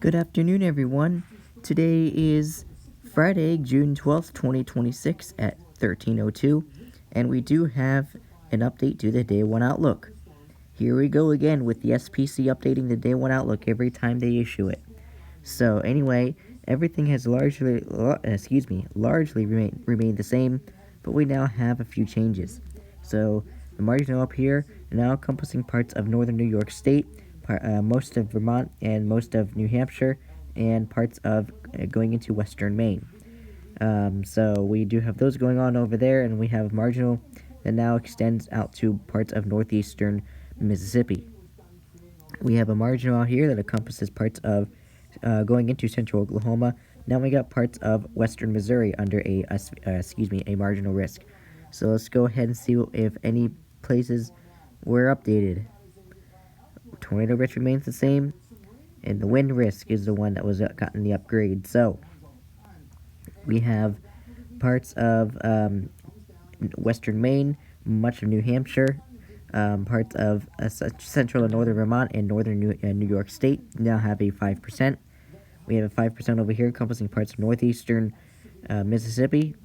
Good afternoon, everyone. Today is Friday, June 12th, 2026 at 13:02, and we do have an update to the Day 1 Outlook. Here we go again with the SPC updating the Day 1 Outlook every time they issue it. So anyway, everything has largely remained the same, but we now have a few changes. So the marginal up here now encompassing parts of northern New York State, most of Vermont and most of New Hampshire, and parts of going into western Maine. So we do have those going on over there, and we have marginal that now extends out to parts of northeastern Mississippi. We have a marginal out here that encompasses parts of going into central Oklahoma. Now we got parts of western Missouri under a marginal risk. So let's go ahead and see if any places were updated. Tornado risk remains the same, and the wind risk is the one that was gotten the upgrade. So we have parts of western Maine, much of New Hampshire, parts of central and northern Vermont and northern New York State now have a 5%. We have a 5% over here encompassing parts of northeastern Mississippi,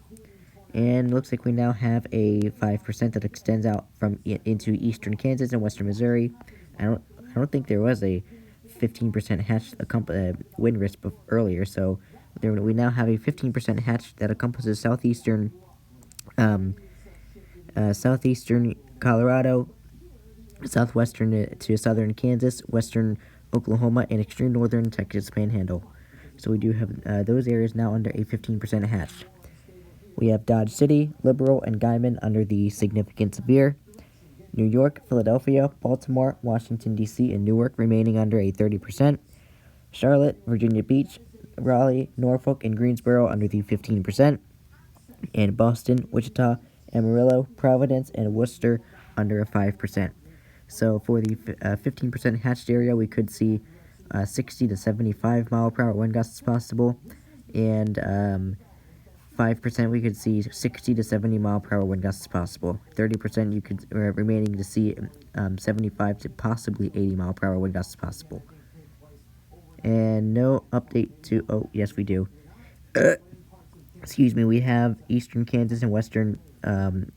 and looks like we now have a 5% that extends out from into eastern Kansas and western Missouri. I don't think there was a 15% hatch wind risk earlier, so we now have a 15% hatch that encompasses southeastern Colorado, southwestern to southern Kansas, western Oklahoma, and extreme northern Texas Panhandle. So we do have those areas now under a 15% hatch. We have Dodge City, Liberal, and Guyman under the significant severe. New York, Philadelphia, Baltimore, Washington, D.C., and Newark remaining under a 30%. Charlotte, Virginia Beach, Raleigh, Norfolk, and Greensboro under the 15%. And Boston, Wichita, Amarillo, Providence, and Worcester under a 5%. So for the 15% hatched area, we could see 60 to 75 mile per hour wind gusts possible, and 5% we could see 60 to 70 mile per hour wind gusts possible. 30% you could remaining to see 75 to possibly 80 mile per hour wind gusts possible. And no update to yes we do. We have eastern Kansas and western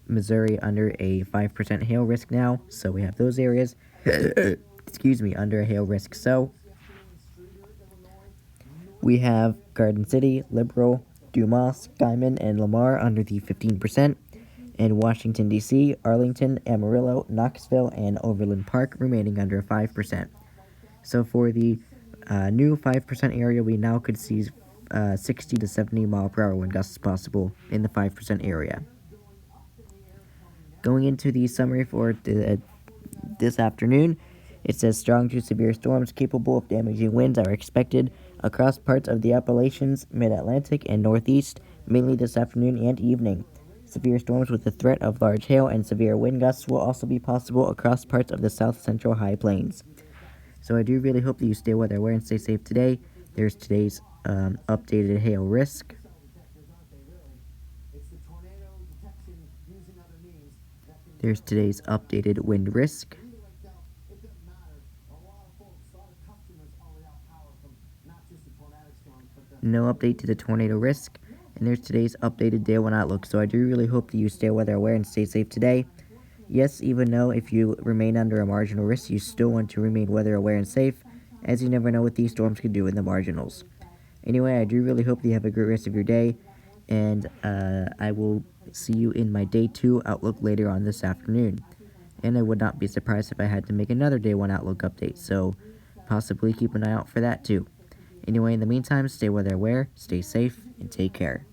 Missouri under a 5% hail risk now, so we have those areas under a hail risk. So we have Garden City, Liberal, Dumas, Guyman, and Lamar under the 15%, and Washington, D.C., Arlington, Amarillo, Knoxville, and Overland Park remaining under 5%. So for the new 5% area, we now could see 60 to 70 mile per hour wind gusts possible in the 5% area. Going into the summary for this afternoon, it says strong to severe storms capable of damaging winds are expected across parts of the Appalachians, Mid-Atlantic, and Northeast, mainly this afternoon and evening. Severe storms with the threat of large hail and severe wind gusts will also be possible across parts of the south-central high plains. So I do really hope that you stay weather aware and stay safe today. There's today's updated hail risk. There's today's updated wind risk. No update to the tornado risk. And there's today's updated Day 1 Outlook. So I do really hope that you stay weather aware and stay safe today. Yes, even though if you remain under a marginal risk, you still want to remain weather aware and safe, as you never know what these storms could do in the marginals. Anyway, I do really hope that you have a great rest of your day, and I will see you in my Day 2 Outlook later on this afternoon. And I would not be surprised if I had to make another Day 1 Outlook update, so possibly keep an eye out for that too. Anyway, in the meantime, stay weather aware, stay safe, and take care.